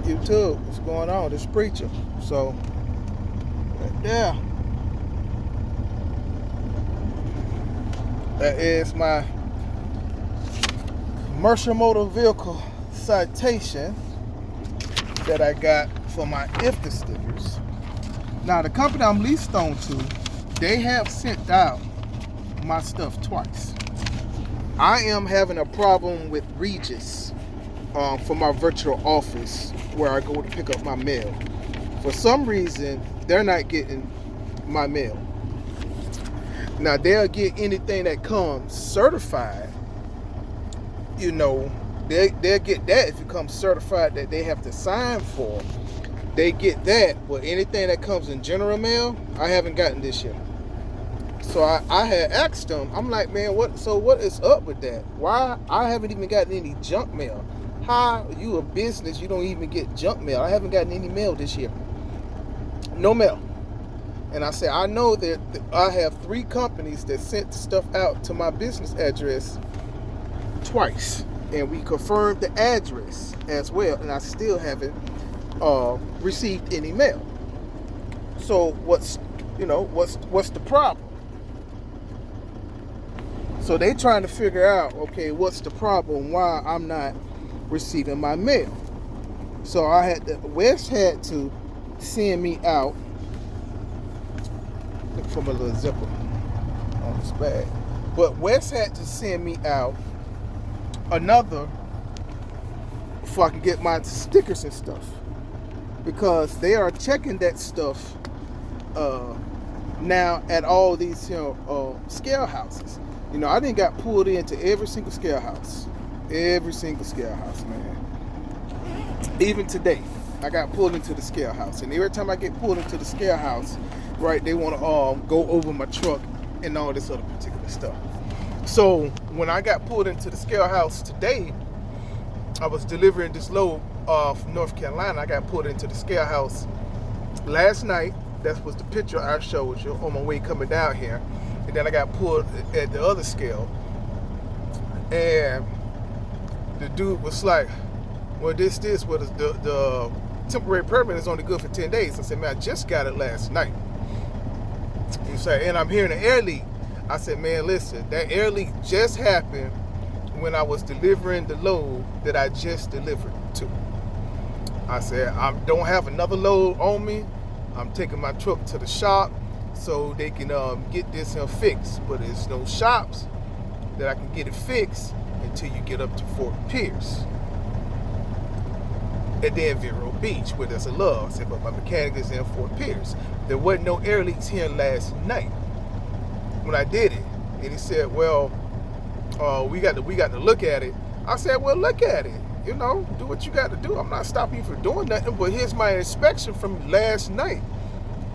YouTube, what's going on? This preacher. So, yeah, that is my commercial motor vehicle citation that I got for my ifta stickers. Now, the company I'm leased on to, they have sent out my stuff twice. I am having a problem with Regis for my virtual office where I go to pick up my mail. For some reason, they're not getting my mail. Now, they'll get anything that comes certified. You know, they'll get that if it comes certified that they have to sign for. They get that, but anything that comes in general mail, I haven't gotten this yet. So I had asked them, I'm like, man, what is up with that? Why I haven't even gotten any junk mail? How you a business, you don't even get junk mail? I haven't gotten any mail this year. No mail. And I said, I know that I have 3 companies that sent stuff out to my business address twice. And we confirmed the address as well. And I still haven't received any mail. So what's the problem? So they trying to figure out, okay, what's the problem? Why I'm not receiving my mail? So Wes had to send me out. Look for my little zipper on this bag. But Wes had to send me out another before I can get my stickers and stuff, because they are checking that stuff now at all these scale houses. You know, I didn't got pulled into every single scale house. Every single scale house, man. Even today, I got pulled into the scale house. And every time I get pulled into the scale house, right, they want to go over my truck and all this other particular stuff. So when I got pulled into the scale house today, I was delivering this load from North Carolina. I got pulled into the scale house last night. That was the picture I showed you on my way coming down here. And then I got pulled at the other scale. And the dude was like, well, the temporary permit is only good for 10 days. I said, man, I just got it last night. He said, and I'm hearing an air leak. I said, man, listen, that air leak just happened when I was delivering the load that I just delivered to. I said, I don't have another load on me. I'm taking my truck to the shop so they can get this fixed. But there's no shops that I can get it fixed until you get up to Fort Pierce. And then Vero Beach, where there's a love. I said, but my mechanic is in Fort Pierce. There wasn't no air leaks here last night when I did it. And he said, well, we got to look at it. I said, well, look at it. You know, do what you got to do. I'm not stopping you from doing nothing. But here's my inspection from last night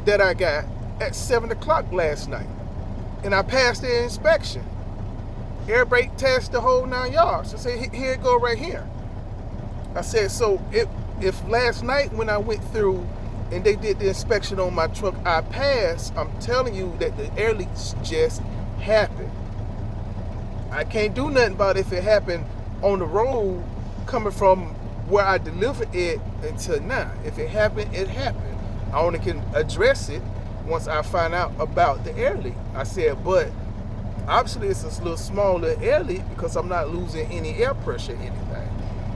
that I got at 7 o'clock last night. And I passed the inspection. Air brake test, the whole 9 yards. I said, here it go right here. I said, so if last night when I went through and they did the inspection on my truck, I passed, I'm telling you that the air leaks just happened. I can't do nothing about it if it happened on the road coming from where I delivered it until now. If it happened, it happened. I only can address it once I find out about the air leak. I said, but obviously it's a little smaller air leak because I'm not losing any air pressure or anything.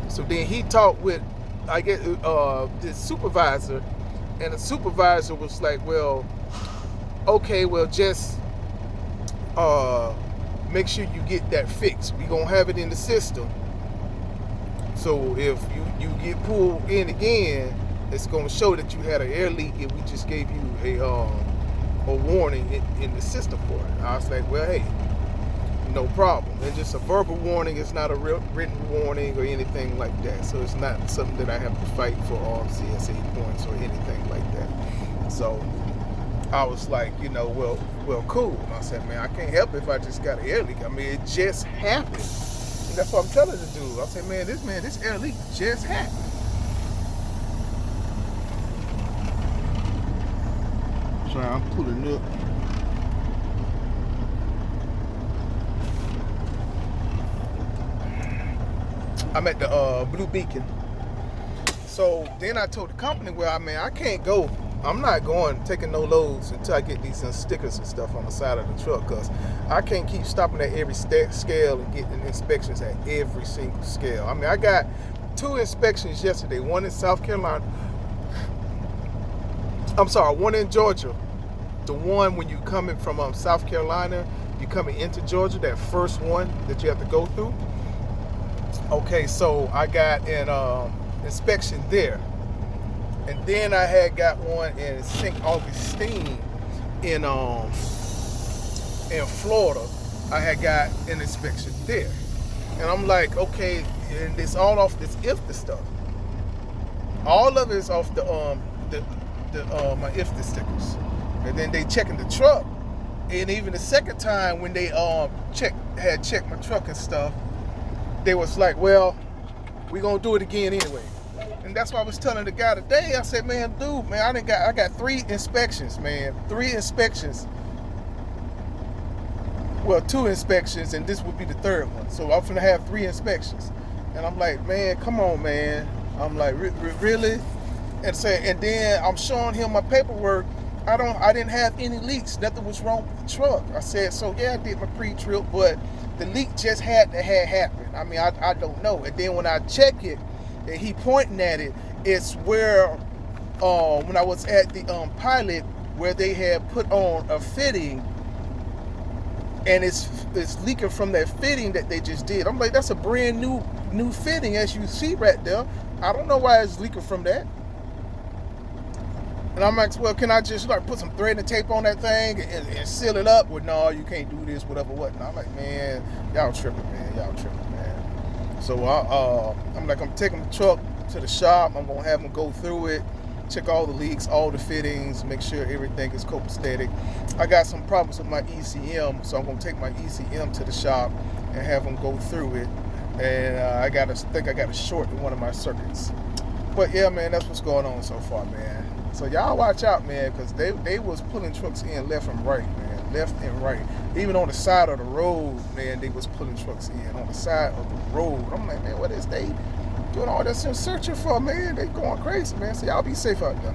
So then he talked with, I guess, the supervisor, and the supervisor was like, well, okay, well, just make sure you get that fixed. We're going to have it in the system. So if you get pulled in again, it's going to show that you had an air leak, and we just gave you a warning in the system for it. I was like, well, hey, no problem. It's just a verbal warning. It's not a real written warning or anything like that. So it's not something that I have to fight for all CSA points or anything like that. So I was like, well, cool. And I said, man, I can't help it if I just got an air leak. I mean, it just happened. And that's what I'm telling the dude. I said, this air leak just happened. So I'm pulling up. I'm at the Blue Beacon. So then I told the company, well, I mean, I can't go. I'm not going taking no loads until I get these stickers and stuff on the side of the truck, because I can't keep stopping at every scale and getting inspections at every single scale. I mean, I got 2 inspections yesterday, one in South Carolina. I'm sorry, one in Georgia. The one when you coming from South Carolina, you coming into Georgia, that first one that you have to go through. Okay, so I got an inspection there. And then I had got one in St. Augustine in Florida. I had got an inspection there. And I'm like, okay, and it's all off this IFTA stuff. All of it is off my IFTA stickers. And then they checking the truck. And even the second time when they had checked my truck and stuff, they was like, well, we gonna do it again anyway. And that's why I was telling the guy today. I said, man, dude, man, I got 3 inspections, man. 3 inspections. Well, 2 inspections, and this would be the 3rd one. So I'm gonna have 3 inspections. And I'm like, man, come on, man. I'm like, really? And then I'm showing him my paperwork. I didn't have any leaks. Nothing was wrong with the truck. I said, so yeah, I did my pre-trip, but the leak just had happened. I mean, I don't know. And then when I check it, and he pointing at it, it's where when I was at the pilot, where they had put on a fitting, and it's leaking from that fitting that they just did. I'm like, that's a brand new fitting, as you see right there. I don't know why it's leaking from that. And I'm like, well, can I just like put some thread and tape on that thing and seal it up? Well, no, you can't do this, whatever, what. And I'm like, man, y'all tripping, man. So I'm taking the truck to the shop. I'm gonna have them go through it, check all the leaks, all the fittings, make sure everything is copacetic. I got some problems with my ECM, so I'm gonna take my ECM to the shop and have them go through it. And I got a short in one of my circuits. But yeah, man, that's what's going on so far, man. So y'all watch out, man, because they was pulling trucks in left and right, man, left and right. Even on the side of the road, man, they was pulling trucks in on the side of the road. I'm like, man, what is they doing all this searching for, man? They going crazy, man. So y'all be safe out there.